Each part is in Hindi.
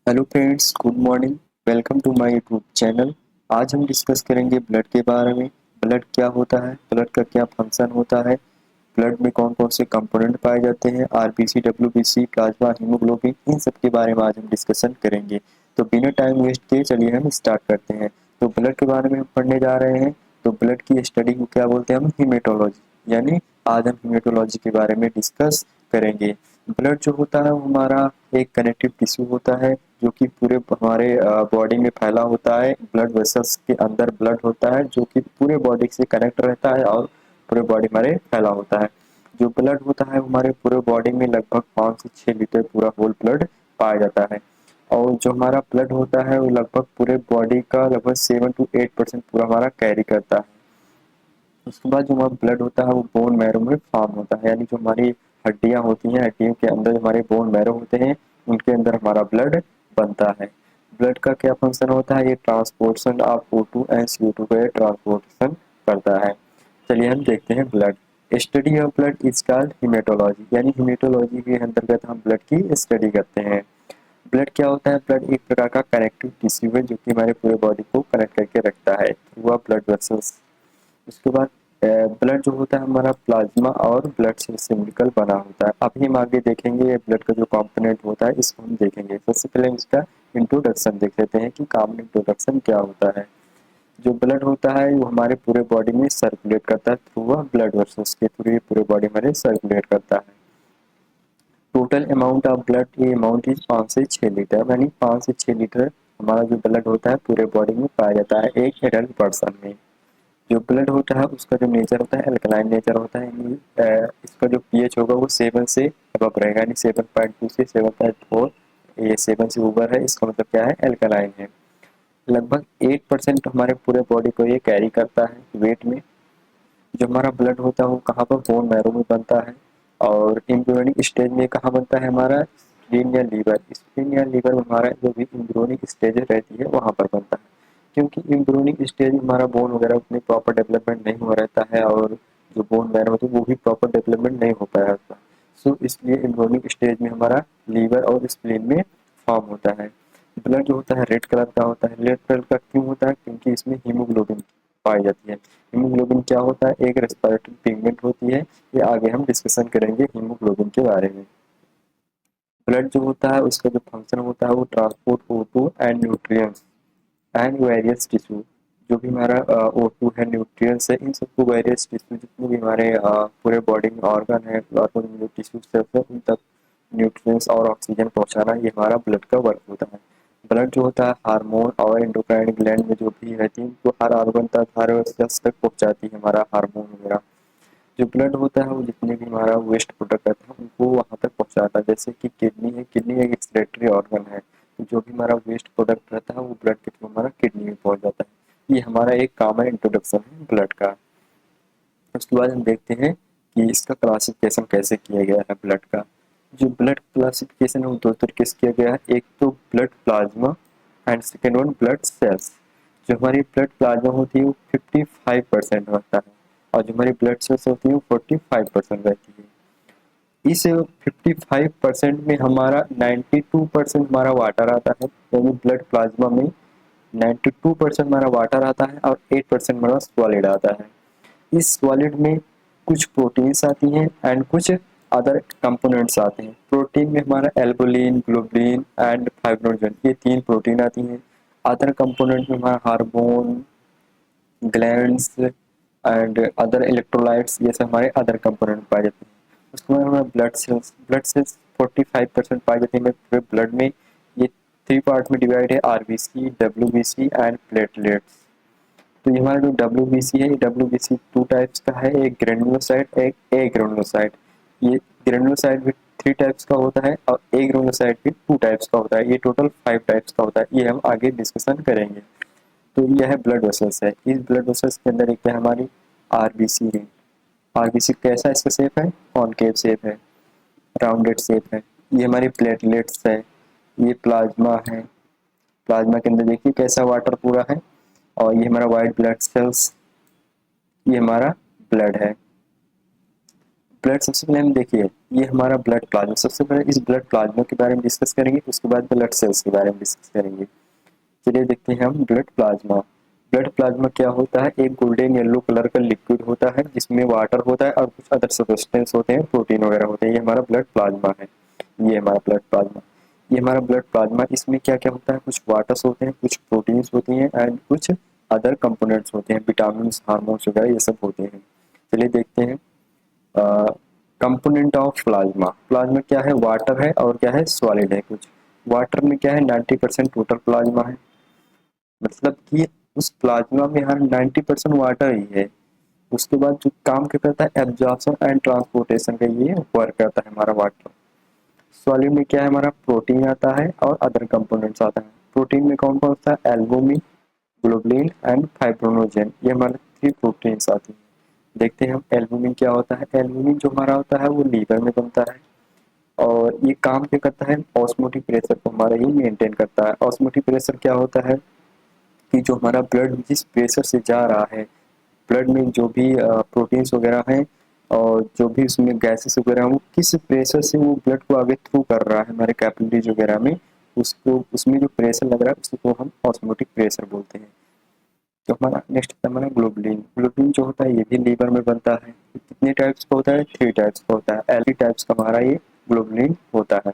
Hello friends, good morning. Welcome to my YouTube channel. आज हम डिस्कस करेंगे ब्लड के बारे में। ब्लड क्या होता है, ब्लड का क्या फंक्शन होता है, ब्लड में कौन कौन से कंपोनेंट पाए जाते हैं, आरबीसी, डब्ल्यूबीसी, प्लाज्मा, हीमोग्लोबिन, इन सब के बारे में आज हम डिस्कशन करेंगे। तो बिना टाइम वेस्ट किए चलिए हम स्टार्ट करते हैं। तो ब्लड के बारे में हम पढ़ने जा रहे हैं। तो ब्लड की स्टडी को क्या बोलते हैं हम? हीमेटोलॉजी। यानी आज हम हीमेटोलॉजी के बारे में डिस्कस करेंगे। ब्लड जो होता है वो हमारा एक कनेक्टिव टिश्यू होता है जो कि पूरे हमारे बॉडी में फैला होता है। ब्लड वेसल्स के अंदर ब्लड होता है जो कि पूरे बॉडी से कनेक्ट रहता है और पूरे बॉडी हमारे फैला होता है। जो ब्लड होता है हमारे पूरे बॉडी में लगभग 5 से 6 लीटर पूरा होल ब्लड पाया जाता है। और जो हमारा ब्लड होता है वो लगभग पूरे बॉडी का लगभग 7 to 8% पूरा हमारा कैरी करता है। उसके बाद जो हमारा ब्लड होता है वो बोन मैरो में फॉर्म होता है, यानी जो हमारी हड्डियां होती हैं, हड्डियों के अंदर जो हमारे बोन मैरो होते हैं उनके अंदर हमारा ब्लड बनता है। ब्लड का क्या फंक्शन होता है? ये transportation of O2 and CO2 का ये ट्रांसपोर्टेशन करता है। चलिए हम देखते हैं blood. Study of blood is called haematology, यानी हीमेटोलॉजी के अंतर्गत हम ब्लड की स्टडी करते हैं। ब्लड क्या होता है? ब्लड एक प्रकार का कनेक्टिव टिश्यू है जो कि हमारे पूरे बॉडी को कनेक्ट करके रखता है थ्रू ब्लड वेसल्स। उसके बाद ब्लड जो होता है हमारा प्लाज्मा और ब्लड से मिलकर बना होता है। अभी हम आगे देखेंगे ब्लड का जो कंपोनेंट होता है इसको हम देखेंगे। सबसे पहले हम इसका इंट्रोडक्शन देख लेते हैं कि कॉमन इंट्रोडक्शन क्या होता है। जो ब्लड होता है वो हमारे पूरे बॉडी में सर्कुलेट करता है थ्रू ब्लड वेसल्स के थ्रू, ये पूरे बॉडी में सर्कुलेट करता है। टोटल अमाउंट ऑफ ब्लड, ये अमाउंट इज 5 से 6 लीटर, यानी 5 से 6 लीटर हमारा जो ब्लड होता है पूरे बॉडी में पाया जाता है एक एडल्ट पर्सन में। जो ब्लड होता है उसका जो नेचर होता है अल्कलाइन नेचर होता है, यानी इसका जो पीएच होगा वो 7 से अबव रहेगा, यानी 7.2 से 7.4। ये 7 से ऊपर है, इसका मतलब क्या है? अल्कलाइन है। लगभग 8% हमारे पूरे बॉडी को ये कैरी करता है वेट में। जो हमारा ब्लड होता है वो कहाँ पर? बोन मैरो में बनता है। और एम्ब्रियोनिक स्टेज में कहाँ बनता है हमारा? स्प्लीन या लीवर। स्प्लीन या लीवर हमारा जो भी एम्ब्रियोनिक स्टेज रहती है वहाँ पर बनता है। क्योंकि एम्ब्रियोनिक स्टेज में हमारा बोन वगैरह उतनी प्रॉपर डेवलपमेंट नहीं हुआ रहता है और जो बोन मैरो होती है वो भी प्रॉपर डेवलपमेंट नहीं हो पाया रहता। सो इसलिए एम्ब्रियोनिक स्टेज में हमारा लीवर और स्प्लीन में फॉर्म होता है। ब्लड जो होता है रेड कलर का होता है। रेड कलर का क्यों होता है? क्योंकि इसमें हीमोग्लोबिन पाई जाती है। हीमोग्लोबिन क्या होता है? एक रेस्पिरेटरी पिगमेंट होती है। ये आगे हम डिस्कशन करेंगे हीमोग्लोबिन के बारे में। ब्लड जो होता है उसका जो फंक्शन होता है वो transport O2 and nutrients and various tissue. जो भी हमारा O2 है, न्यूट्रिएंट्स है, इन सबको वेरियस टिश्यू जितने भी हमारे पूरे बॉडी में ऑर्गन है, ऑर्गन में जो टिश्यू सेल्स है उन तक न्यूट्रिएंट्स और ऑक्सीजन पहुंचाना ये हमारा ब्लड का वर्क होता है। ब्लड जो होता है हार्मोन और एंडोक्राइन ग्लैंड में जो भी रहती है तो हर ऑर्गन तक, हर सेल्स तक पहुंचाती है हमारा हार्मोन वगैरह। जो ब्लड होता है वो जितने भी हमारा वेस्ट प्रोडक्ट रहता है उनको वहाँ तक पहुँचाता है। जैसे कि किडनी है, किडनी एक एक्सक्रीटरी ऑर्गन है, तो जो भी हमारा वेस्ट प्रोडक्ट रहता है वो ब्लड के थ्रू हमारा किडनी में पहुँच जाता है। ये हमारा एक कॉमन इंट्रोडक्शन है ब्लड का। उसके बाद हम देखते हैं कि इसका क्लासिफिकेशन कैसे किया गया है ब्लड का। जो ब्लड क्लासिफिकेशन है वो दो तरीके से किया गया है। एक तो blood plasma and second one blood cells. जो हमारी ब्लड प्लाज्मा होती है वो 55% होता है और जो हमारी ब्लड सेल्स होती है वो 45% रहती है। इस 55% में हमारा 92% हमारा वाटर आता है, यानी ब्लड प्लाज्मा में 92% हमारा वाटर आता है और 8% हमारा सॉलिड आता है। इस सॉलिड में कुछ प्रोटीन्स आती हैं एंड कुछ अदर कंपोनेंट्स आते हैं। प्रोटीन में हमारा एल्बुलिन, ग्लोबुलिन एंड फाइब्रोजन, ये 3 प्रोटीन आती हैं। अदर कंपोनेंट में हमारा hormone, glands and other electrolytes, ये सब हमारे अदर कंपोनेंट पाए जाते हैं। उसके बाद हमारे ब्लड सेल्स 45% पाई जाती है पूरे ब्लड में। ये 3 पार्ट में डिवाइड है, आरबीसी, डब्ल्यूबीसी एंड प्लेटलेट्स। तो ये हमारा जो डब्ल्यूबीसी है, ये डब्ल्यूबीसी 2 टाइप्स का है, एक ग्रेनुलोसाइट एक ए ग्रेनुलोसाइट। ये ग्रेनुलोसाइट भी 3 टाइप्स का होता है और ए ग्रेनुलोसाइट भी 2 टाइप्स का होता है। ये टोटल 5 टाइप्स का होता है, ये हम आगे डिस्कशन करेंगे। तो यह है ब्लड वेसल्स है। इस ब्लड वेसल्स के अंदर एक है हमारी आरबीसी है। आरबीसी कैसा इसका शेप है? कॉनकेव शेप है, राउंडेड शेप है। ये हमारी प्लेटलेट्स है। ये प्लाज्मा है। प्लाज्मा के अंदर देखिए कैसा वाटर पूरा है। और ये हमारा वाइट ब्लड सेल्स, ये हमारा ब्लड है। ब्लड सबसे पहले हम देखिए, ये हमारा ब्लड प्लाज्मा। सबसे पहले इस ब्लड प्लाज्मा के बारे में डिस्कस करेंगे, उसके बाद ब्लड सेल्स के बारे में डिस्कस करेंगे। चलिए देखते हैं हम ब्लड प्लाज्मा। ब्लड प्लाज्मा क्या होता है? एक गोल्डन येलो कलर का लिक्विड होता है जिसमें वाटर होता है और कुछ अदर सब्सटेंस होते हैं, प्रोटीन वगैरह होते हैं। ये हमारा ब्लड प्लाज्मा है। ये हमारा ब्लड प्लाज्मा, ये हमारा ब्लड प्लाज्मा। इसमें क्या क्या होता है? कुछ वाटर्स होते हैं, कुछ प्रोटीन्स होती हैं एंड कुछ अदर कंपोनेंट्स होते हैं, विटामिन, हार्मोन्स वगैरह ये सब होते हैं। चलिए देखते हैं कंपोनेंट ऑफ प्लाज्मा। प्लाज्मा क्या है? वाटर है और क्या है? सॉलिड है। कुछ वाटर में क्या है? 90% टोटल प्लाज्मा है, मतलब कि उस प्लाज्मा में हर 90% वाटर ही है। उसके बाद जो काम क्या करता है? एब्जॉर्प्शन एंड ट्रांसपोर्टेशन का ये वर्क करता है हमारा वाटर। सॉलिड में क्या है? हमारा प्रोटीन आता है और अदर कंपोनेंट्स आता है। प्रोटीन में कौन कौन सा? एल्बुमिन, ग्लोबुलिन एंड फाइब्रोनोजेन, ये हमारे 3 प्रोटीन्स आती हैं। देखते हैं हम एल्बुमिन क्या होता है। एल्बुमिन जो हमारा होता है वो लीवर में बनता है और ये काम क्या करता है? ऑस्मोटिक प्रेशर को हमारा ये मेंटेन करता है। ऑस्मोटिक प्रेशर क्या होता है कि जो हमारा ब्लड जिस प्रेशर से जा रहा है, ब्लड में जो भी प्रोटीन्स वगैरह हैं और जो भी उसमें गैसेस वगैरह हैं, वो किस प्रेशर से वो ब्लड को आगे थ्रू कर रहा है हमारे कैपिलरीज वगैरह में, उसको उसमें जो प्रेशर लग रहा है उसको हम ऑस्मोटिक प्रेशर बोलते हैं। तो हमारा नेक्स्ट है हमारा ग्लोबुलिन। ग्लोबुलिन जो होता है ये भी लीवर में बनता है। कितने टाइप्स का होता है? 3 टाइप्स का होता है। एल टाइप्स का हमारा ये ग्लोबुलिन होता है।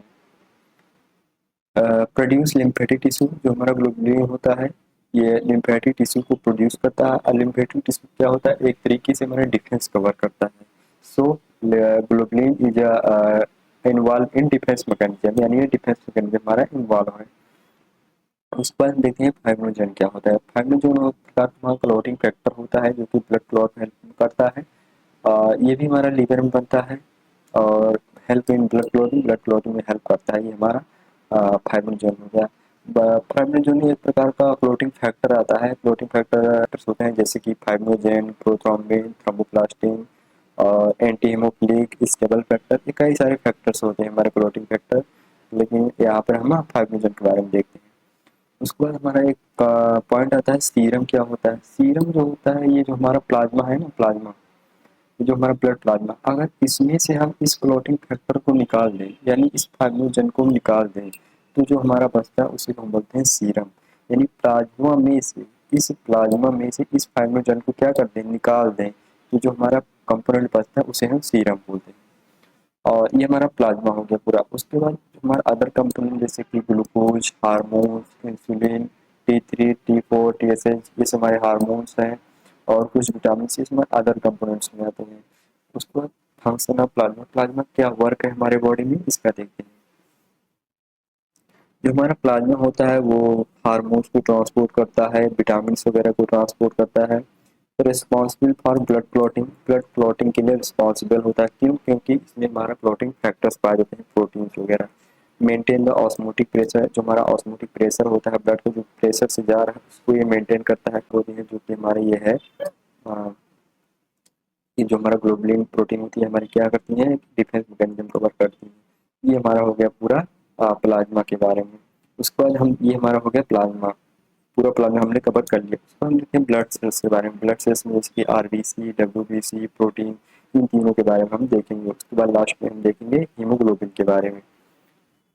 प्रोड्यूस लिम्फेटिक टिश्यू, जो हमारा ग्लोबुलिन होता है ये लिम्फेटिक टिश्यू को प्रोड्यूस करता है। और लिम्फेटिक टिश्यू क्या होता है? एक तरीके से हमारा डिफेंस कवर करता है। So globulin is involved in defence mechanism, यानी ये डिफेंस मैकेनिज्म हमारा इन्वॉल्व है। उसके बाद देखते हैं फाइब्रिनोजन क्या होता है। फाइब्रिनोजन का क्लॉटिंग फैक्टर होता है जो कि ब्लड क्लॉट में हेल्प करता है। ये भी हमारा लीवर में बनता है और हेल्प इन ब्लड क्लॉटिंग में हेल्प करता है। ये हमारा फाइब्रिनोजन हो गया। फाइब्रिनोजन एक प्रकार का क्लॉटिंग फैक्टर आता है। क्लॉटिंग फैक्टर्स होते हैं जैसे कि फाइब्रिनोजन, प्रोथ्रोम्बिन, थ्रोम्बोप्लास्टिन और एंटी हेमोफिलिक स्टेबल फैक्टर, ये कई सारे फैक्टर्स होते हैं हमारे क्लॉटिंग फैक्टर। लेकिन यहाँ पर हम फाइब्रिनोजन के बारे में देखते हैं। उसके बाद हमारा एक पॉइंट आता है सीरम क्या होता है। सीरम जो होता है ये जो हमारा प्लाज्मा है ना, प्लाज्मा, जो हमारा ब्लड प्लाज्मा, अगर इसमें से हम इस क्लॉटिंग फैक्टर को निकाल दें, यानी इस फाइब्रिनोजन को निकाल दें, तो जो हमारा बचता है उसे हम बोलते हैं सीरम। यानी प्लाज्मा में से, इस प्लाज्मा में से इस फाइब्रिनोजन को क्या कर दें? निकाल दें, तो जो हमारा कंपोनेंट बचता है उसे हम सीरम बोलते हैं। और ये हमारा प्लाज्मा हो गया पूरा। उसके बाद हमारा अदर कंपोनेंट जैसे कि glucose, hormones, insulin, T3, T4, TSH, ये सब हमारे हार्मोन्स हैं और कुछ विटामिन, ये सब अदर कंपोनेंट्स में आते हैं। उसके बाद फंक्शन ऑफ प्लाज्मा। प्लाज्मा क्या वर्क है हमारे बॉडी में, इसका देखते हैं। जो हमारा प्लाज्मा होता है वो हार्मोन्स को ट्रांसपोर्ट करता है, विटामिन वगैरह को ट्रांसपोर्ट करता है। Responsible for blood clotting, blood clotting के लिए रिस्पॉन्सिबल होता है। क्यों? क्योंकि इसमें हमारा क्लॉटिंग फैक्टर्स पाए जाते हैं, प्रोटीन्स वगैरह। मेंटेन द ऑस्मोटिक प्रेशर, जो हमारा ऑस्मोटिक प्रेशर होता है, ब्लड को जो प्रेशर से जा रहा है उसको ये मेंटेन करता है प्रोटीन, जो कि हमारे ये है ये जो हमारा ग्लोबुलिन प्रोटीन होती है हमारी क्या करती है? डिफेंस मैकेनिज्म कवर करती है। ये हमारा हो गया पूरा प्लाज्मा के बारे में। उसके बाद हम, ये हमारा हो गया प्लाज्मा, पूरा प्लाज्मा हमने कवर कर लिया। उसको हम देखते हैं ब्लड सेल्स के बारे में। ब्लड सेल्स में जैसे कि आरबीसी, डब्ल्यूबीसी, प्रोटीन, इन तीनों के बारे में हम देखेंगे। उसके बाद लास्ट में हम देखेंगे हीमोग्लोबिन के बारे में।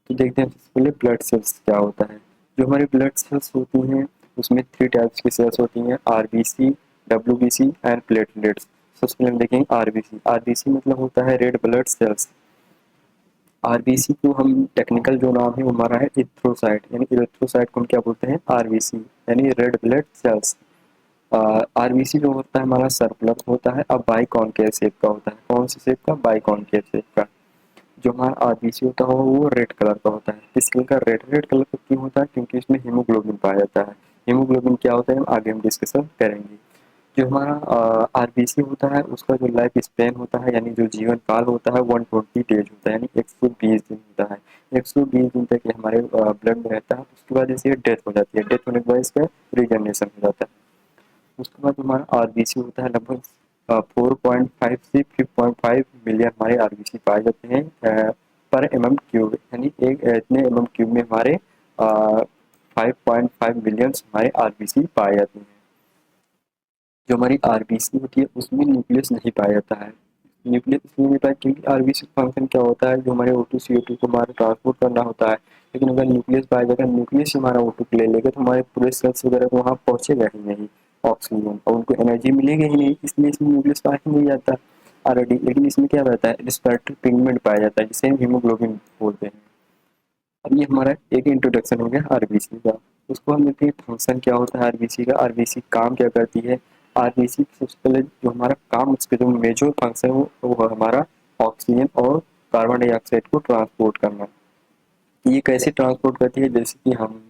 तो देखते हैं सबसे पहले ब्लड सेल्स क्या होता है। जो हमारी ब्लड सेल्स होती हैं उसमें 3 टाइप्स की सेल्स होती हैं, आरबीसी, डब्ल्यूबीसी एंड प्लेटलेट्स। सबसे पहले हम देखेंगे आरबीसी। आरबीसी मतलब होता है रेड ब्लड सेल्स। आरबीसी को हम टेक्निकल जो नाम है वो हमारा है इथ्रोसाइट, यानी इलेक्ट्रोसाइट को हम क्या बोलते हैं? आरबीसी, यानी रेड ब्लड सेल्स। आरबीसी जो होता है हमारा सर्कुलर होता है, अब बाइकॉनकेव शेप का होता है। कौन सी शेप का? बाइकॉनकेव शेप का। जो हमारा आरबीसी होता है वो रेड कलर का होता है। किस कलर का? रेड। रेड कलर का क्यों होता है? क्योंकि इसमें हीमोग्लोबिन पाया जाता है। हीमोग्लोबिन क्या होता है आगे हम डिस्कशन करेंगे। जो हमारा आरबीसी होता है उसका जो लाइफ स्पेन होता है, यानी जो जीवन काल होता है 120 डेज होता है, यानी 120 दिन होता है। 120 दिन तक ये हमारे ब्लड में रहता है। उसके बाद जैसे डेथ हो जाती है, डेथ होने के बाद इसका रिजनरेशन हो जाता है। उसके बाद हमारा आरबीसी होता है लगभग 4.5 से 5.5 मिलियन हमारे आरबीसी पाए जाते हैं पर MM3, यानी एक इतने MM3 में हमारे 5.5 मिलियन हमारे आरबीसी पाए जाते हैं। जो हमारी आरबीसी होती है उसमें न्यूक्लियस नहीं पाया जाता है। न्यूक्लियस इसलिए मिलता है क्योंकि आरबीसी फंक्शन क्या होता है, जो हमारे O2 CO2 को हमारा ट्रांसपोर्ट करना होता है। लेकिन अगर न्यूक्लियस पाया जाएगा, न्यूक्लियस हमारा O2 ले लेगा तो हमारे पूरे सेल्स वगैरह को वहाँ पहुंचेगा ही नहीं ऑक्सीजन, और उनको एनर्जी मिलेगी ही नहीं, इसलिए इसमें न्यूक्लियस पाया ही नहीं जाता ऑलरेडी। लेकिन इसमें क्या रहता है, रिस्पिरेटरी पिगमेंट पाया जाता है जिसे हम हीमोग्लोबिन बोलते हैं। अब ये हमारा एक इंट्रोडक्शन हो गया आरबीसी का। उसको हम देखते हैं फंक्शन क्या होता है आरबीसी का, आरबीसी काम क्या करती है। आरबीसी सबसे पहले जो हमारा काम, उसके जो मेजर फंक्शन हो वो है हमारा ऑक्सीजन और कार्बन डाइऑक्साइड को ट्रांसपोर्ट करना। ये कैसे ट्रांसपोर्ट करती है, जैसे कि हम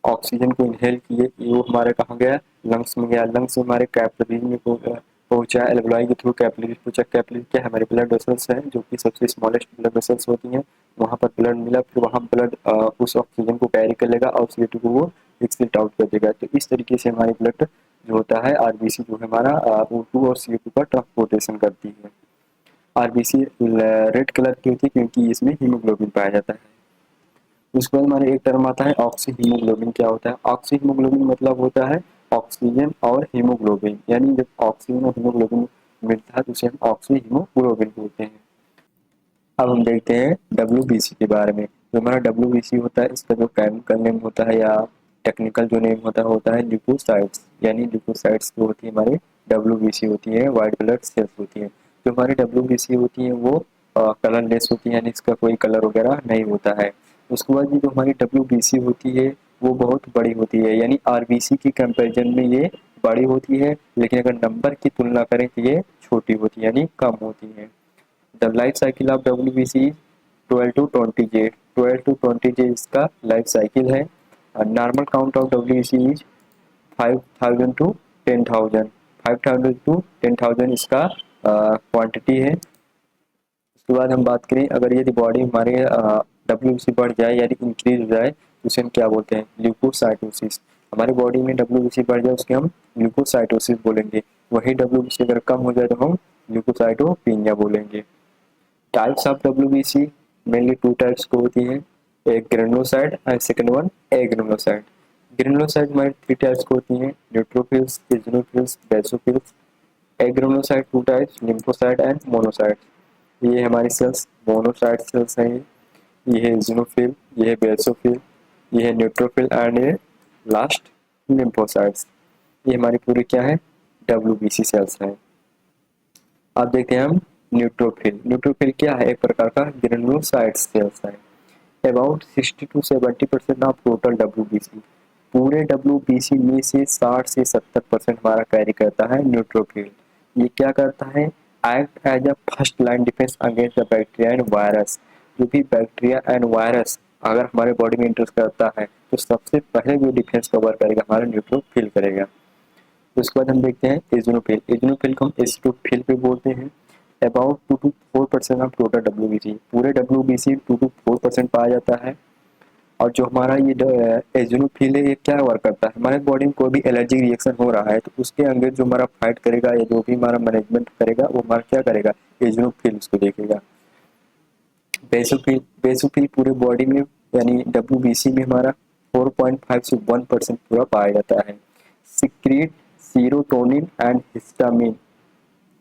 ऑक्सीजन को इनहेल किए, वो हमारे कहाँ गया, लंग्स में गया, लंग्स से हमारे कैपिलरीज में पहुंचा, एल्वेलाई के थ्रू कैपिलरीज पहुंचा। कैपिलरी क्या है, हमारे ब्लड वेसल्स हैं जो कि सबसे स्मॉलेस्ट ब्लड वेसल्स होती हैं, वहाँ पर ब्लड मिला, फिर वहाँ ब्लड उस ऑक्सीजन को कैरी कर लेगा और CO2 को वो एक्सिट आउट कर देगा। तो इस तरीके से हमारी ब्लड जो होता है आरबीसी जो है हमारा O2 और CO2 का ट्रांसपोर्टेशन करती है। आरबीसी रेड कलर की होती है क्योंकि इसमें हीमोग्लोबिन पाया जाता है। उसके बाद हमारे एक टर्म आता है ऑक्सी हीमोग्लोबिन। क्या होता है ऑक्सी हीमोग्लोबिन, मतलब होता है ऑक्सीजन और हीमोग्लोबिन, यानी जब ऑक्सीजन और हीमोग्लोबिन मिलता है तो उसे हम ऑक्सी हीमोग्लोबिन बोलते हैं। अब हम देखते हैं WBC के बारे में। जो हमारा WBC होता है, इसका जो केमिकल नेम होता है या टेक्निकल जो नेम होता है ल्यूकोसाइट्स, यानी ल्यूकोसाइट्स जो होती है हमारे WBC होती है, वाइट ब्लड सेल्स होती है। जो हमारी WBC होती है वो कलरलेस होती है, यानी इसका कोई कलर वगैरह नहीं होता है। उसके बाद जो हमारी WBC होती है वो बहुत बड़ी होती है, यानी RBC की कंपेरिजन में ये बड़ी होती है, लेकिन अगर नंबर की तुलना करें तो ये छोटी होती है, यानी कम होती है। The life cycle of WBC is 12 to 20 J. 12 to 20 J इसका लाइफ साइकिल है। Normal count of WBC is 5000 to 10,000। 5000 to 10,000 इसका क्वांटिटी है। उसके बाद हम बात करें, अगर यदि बॉडी हमारे WBC बढ़ जाए यानी इंक्रीज हो जाए तो उसे हम क्या बोलते हैं, ल्यूकोसाइटोसिस। हमारी बॉडी में WBC बढ़ जाए उसके हम ल्यूकोसाइटोसिस बोलेंगे। वही WBC अगर कम हो जाए तो हम ल्यूकोसाइटोपिनिया बोलेंगे। Types of WBC mainly two types को होती हैं, एक granulocyte and second one agranulocyte. Granulocyte में थ्री टाइप्स को होती हैं, neutrophils, eosinophils, basophils. Agranulocyte two types, lymphocyte and monocyte. ये हमारी सेल्स मोनोसाइट सेल्स हैं, ये है इजनोफिल, ये है बेसोफिल, ये है न्यूट्रोफिल एंड ये लास्ट लिम्फोसाइट्स। ये हमारी पूरी क्या है, WBC सेल्स हैं। अब देखते हैं हम न्यूट्रोफिल। न्यूट्रोफिल क्या है, एक प्रकार का ग्रेनुलोसाइट सेल्स है। About 60 to 70% of total WBC। पूरे WBC में से 60 से 70% हमारा कैरी करता है न्यूट्रोफिल। ये क्या करता है, act as a first line defence against the bacteria and virus. जो भी बैक्टीरिया एंड वायरस अगर हमारे बॉडी में इंटर करता है तो सबसे पहले जो डिफेंस कवर करेगा हमारा न्यूट्रोफिल करेगा। उसके बाद हम देखते हैं एजोनोफिल। एजोनोफिल को हम एसिडोफिल भी बोलते हैं। About 2 to 4% of total WBC। पूरे WBC 2 to 4% पाया जाता है। और जो हमारा ये एजोनोफिल है, ये क्या वर्क करता है, हमारे बॉडी में कोई भी एलर्जी रिएक्शन हो रहा है तो उसके अंदर जो हमारा फाइट करेगा या जो भी हमारा मैनेजमेंट करेगा वो हमारा क्या करेगा, एजोनोफिल उसको देखेगा। बेसोफिल, बेसोफिल पूरे बॉडी में यानी WBC में हमारा 4.5 से 1% पूरा पाया जाता है। Secrete serotonin and histamine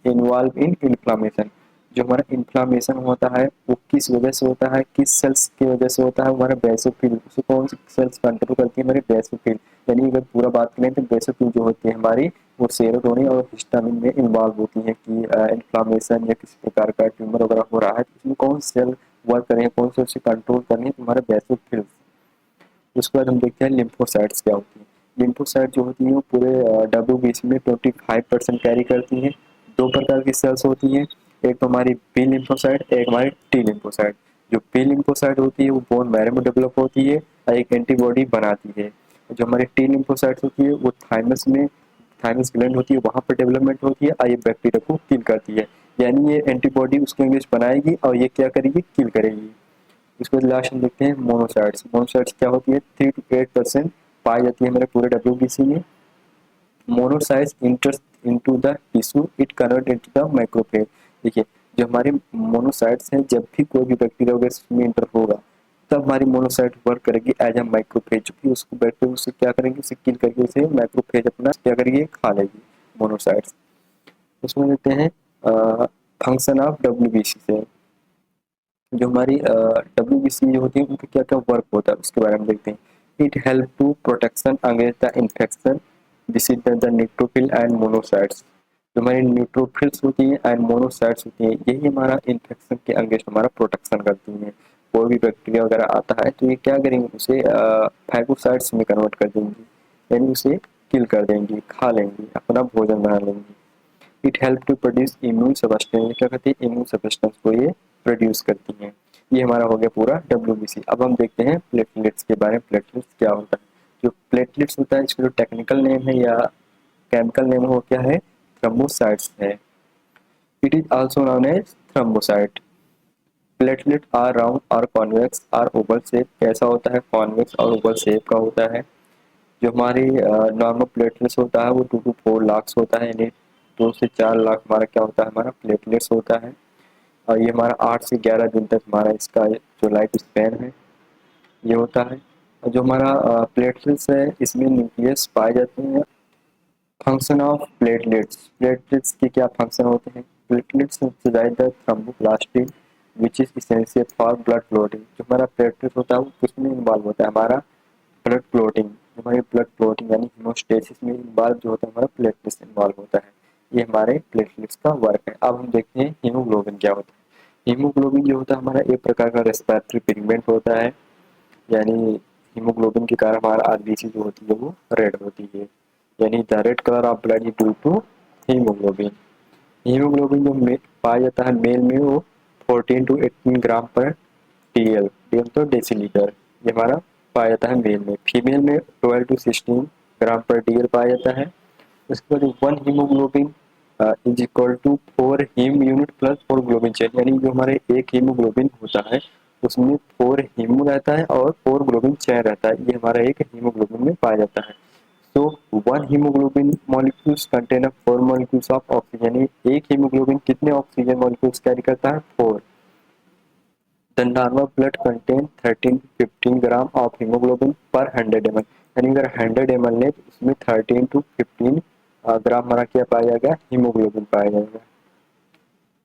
involve in inflammation. जो हमारा इन्फ्लामेशन होता है वो किस वजह से होता है, किस सेल्स की वजह से होता है, हमारा बेसोफिल। उसे कौन सी सेल्स कंट्रोल करती है, हमारी बेसोफिल। यानी अगर पूरा बात करें तो बेसोफिल जो होती है हमारी वो सेरोटोनिन और हिस्टामिन में इन्वॉल्व होती है कि इन्फ्लामेशन या किसी प्रकार का ट्यूमर वगैरह हो रहा है तो उसमें कौन सेल वर्क करें, कौन से उसे कंट्रोल करनी है, हमारे बेसोफिल। उसके बाद हम देखते हैं लिम्फोसाइट्स क्या होती है। लिम्फोसाइट जो होती है वो पूरे WBC में 25% कैरी करती है। दो प्रकार की सेल्स होती हैं, एक तो हमारी बी लिम्फोसाइट, एक हमारी टी लिम्फोसाइट। जो बी लिम्फोसाइट होती है वो बोन मैरो में डेवलप होती है और एक एंटीबॉडी बनाती है। जो हमारी टी लिम्फोसाइट होती है वो थाइमस में, थाइमस ग्लैंड होती है वहाँ पर डेवलपमेंट होती है और ये बैक्टीरिया को किल करती है। यानी ये एंटीबॉडी उसके अगेंस्ट बनाएगी और ये क्या करेगी, किल करेगी। इसके बाद लास्ट हम देखते हैं मोनोसाइट्स। मोनोसाइट्स क्या होती है, 3 to 8% पाई जाती है हमारे पूरे WBC में। Monocytes इंटर्स into the tissue, it convert into the macrophage. देखिए जो हमारे मोनोसाइट्स हैं, जब भी कोई भी बैक्टीरिया वगैरह उसमें इंटर होगा तब हमारी मोनोसाइट वर्क करेगी एज अ माइक्रोफेज, जो कि उसको बैक्टीरिया उससे क्या करेंगे, उसे किल करके उसे माइक्रोफेज अपना क्या करेगी, खा लेगी मोनोसाइट्स। उसमें देखते हैं फंक्शन ऑफ डब्ल्यूबीसी से, जो हमारी डब्ल्यूबीसी जो होती है उनका क्या क्या वर्क होता है उसके बारे में देखते हैं। It help to protection against the infection, this is the neutrophil and monocytes. जो हमारी न्यूट्रोफिल्स होती हैं एंड मोनोसाइट्स होती हैं, यही हमारा इन्फेक्शन के अगेंस्ट हमारा प्रोटेक्शन करती हैं। कोई भी बैक्टीरिया वगैरह आता है तो ये क्या करेंगे, उसे फाइगोसाइट्स में कन्वर्ट कर देंगी, यानी उसे किल कर देंगी, खा लेंगी, अपना भोजन बना लेंगी। It help to produce immune substance, क्या कहते हैं, इम्यून सब्सटेंस को ये प्रोड्यूस करती हैं। ये हमारा हो गया पूरा डब्ल्यूबीसी। अब हम देखते हैं प्लेटलेट्स के बारे में। प्लेटलेट्स क्या होता है? जो प्लेटलेट्स होता है इसका जो टेक्निकल नेम है या केमिकल नेम वो क्या है, थ्रोम्बोसाइट्स है। It is also known as thrombocyte. Platelet are round और कॉन्वेक्स और ओवल शेप। कैसा होता है? कॉन्वेक्स और ओवल शेप का होता है। जो हमारी नॉर्मल प्लेटलेट्स होता है वो 2 to 4 लाख होता है, यानी 2 से 4 लाख हमारा क्या होता है, हमारा प्लेटलेट्स होता है। और ये हमारा 8 से 11 दिन तक हमारा इसका जो लाइफ स्पैन है ये होता है। और जो हमारा प्लेटलेट्स है इसमें न्यूक्लियस पाए जाते हैं। फंक्शन ऑफ प्लेटलेट्स, प्लेटलेट्स के क्या फंक्शन होते हैं? Platelets synthesise the thromboplastin which is essential for blood clotting. जो हमारा प्लेटलेट होता है वो किसमें इन्वॉल्व होता है, हमारा ब्लड क्लॉटिंग। हमारी ब्लड क्लॉटिंग यानी हीमोस्टेसिस में इन्वॉल्व जो होता है हमारा प्लेटलेट्स इन्वॉल्व होता है। ये हमारे प्लेटलेट्स का वर्क है। अब हम देखते हैं हीमोग्लोबिन क्या होता है। हीमोग्लोबिन जो होता है हमारा एक प्रकार का रेस्पिरेटरी पिगमेंट होता है, यानी हीमोग्लोबिन के कारण हमारा आरबीसी जो होती है वो रेड होती है, यानी the red colour of blood is due to haemoglobin. Haemoglobin जो पाया जाता है मेल में वो 14 to 18 ग्राम पर टीएल, टीएल तो डेसीलीटर, ये हमारा पाया जाता है मेल में। फीमेल में 12 to 16 ग्राम पर टीएल पाया जाता है। उसके बाद 1 haemoglobin is equal to 4 haem unit plus 4 globin chain, यानी जो हमारे एक हीमोग्लोबिन होता है उसमें 4 हीमो रहता है और 4 ग्लोबिन चेन रहता है, ये हमारा एक हीमोग्लोबिन में पाया जाता है। So one hemoglobin molecules contain of 4 molecules of oxygen, यानी एक हीमोग्लोबिन कितने ऑक्सीजन मॉलिक्यूल्स कैरी करता है? 4। The normal blood contain 13 to 15 gram of haemoglobin पर 100 ml, यानी अगर 100 ml ले तो उसमें 13 to 15 ग्राम हमारा क्या पाया जाएगा, हीमोग्लोबिन पाया जाएगा।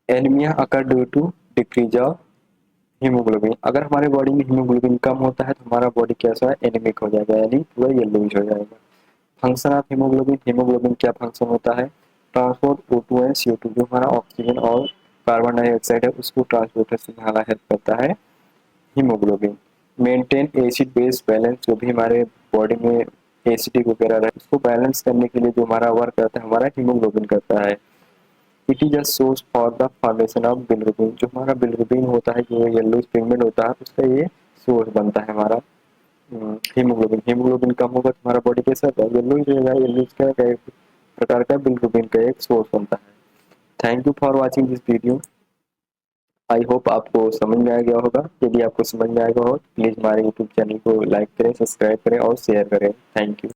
Anaemia occur due to decrease of haemoglobin, अगर हमारे बॉडी में हीमोग्लोबिन कम होता है तो हमारा बॉडी कैसा है, एनीमिक हो जाएगा, यानी पूरा येलोइश हो जाएगा। फंक्शन ऑफ हीमोग्लोबिन, हीमोग्लोबिन क्या फंक्शन होता है? ट्रांसपोर्ट O2 एंड CO2, जो हमारा ऑक्सीजन और कार्बन डाइऑक्साइड है उसको ट्रांसपोर्टर से हमारा हेल्प करता है haemoglobin. Maintain acid base balance, जो भी हमारे बॉडी में एसिडिक वगैरह है उसको बैलेंस करने के लिए जो हमारा वर्क करता है हमारा हीमोग्लोबिन करता है। It is a source for the formation of bilirubin, जो हमारा बिलिरुबिन होता है जो येलो पिगमेंट होता है उसका ये सोर्स बनता है हमारा हीमोग्लोबिन। हीमोग्लोबिन कम होगा तो हमारा बॉडी कैसा होगा, येलो ही रहेगा, येलो का एक प्रकार का बिलिरुबिन का एक सोर्स बनता है। Thank you for watching this video. I hope आपको समझ में आ गया होगा। यदि आपको समझ में आ गया हो प्लीज़ हमारे यूट्यूब चैनल को लाइक करें, सब्सक्राइब करें और शेयर करें। Thank you.